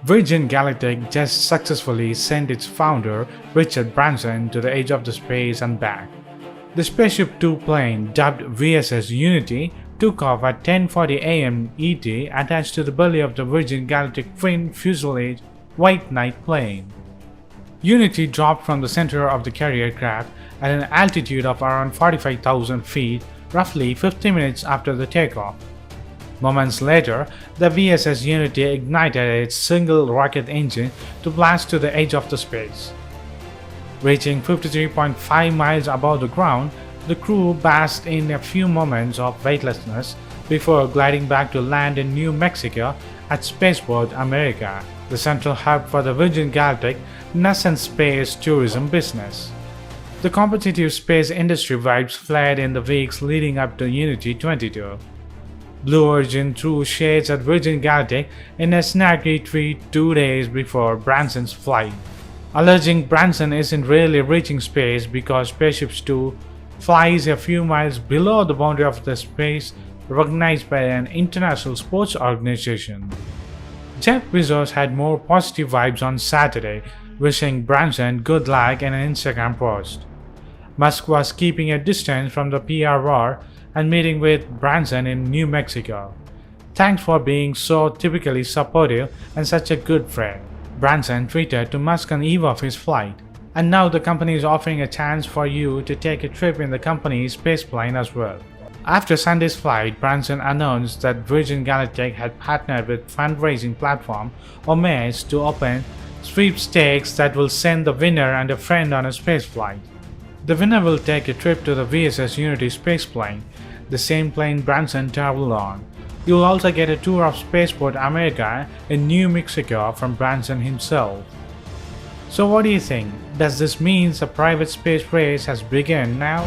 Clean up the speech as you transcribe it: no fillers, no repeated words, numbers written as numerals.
Virgin Galactic just successfully sent its founder, Richard Branson, to the edge of the space and back. The SpaceShipTwo plane, dubbed VSS Unity, took off at 10:40 a.m. ET attached to the belly of the Virgin Galactic twin-fuselage WhiteKnight plane. Unity dropped from the center of the carrier craft at an altitude of around 45,000 feet, roughly 50 minutes after the takeoff. Moments later, the VSS Unity ignited its single rocket engine to blast to the edge of the space. Reaching 53.5 miles above the ground, the crew basked in a few moments of weightlessness before gliding back to land in New Mexico at Spaceport America, the central hub for the Virgin Galactic nascent space tourism business. The competitive space industry vibes flared in the weeks leading up to Unity 22. Blue Origin threw shades at Virgin Galactic in a snacky tweet 2 days before Branson's flight, alleging Branson isn't really reaching space because SpaceShipTwo flies a few miles below the boundary of the space recognized by an international sports organization. Jeff Bezos had more positive vibes on Saturday, wishing Branson good luck in an Instagram post. Musk was keeping a distance from the PR war and meeting with Branson in New Mexico. "Thanks for being so typically supportive and such a good friend," Branson tweeted to Musk on eve of his flight. "And now the company is offering a chance for you to take a trip in the company's spaceplane as well." After Sunday's flight, Branson announced that Virgin Galactic had partnered with fundraising platform Omaze to open sweepstakes that will send the winner and a friend on a spaceflight. The winner will take a trip to the VSS Unity spaceplane, the same plane Branson traveled on. You will also get a tour of Spaceport America in New Mexico from Branson himself. So what do you think? Does this mean a private space race has begun now?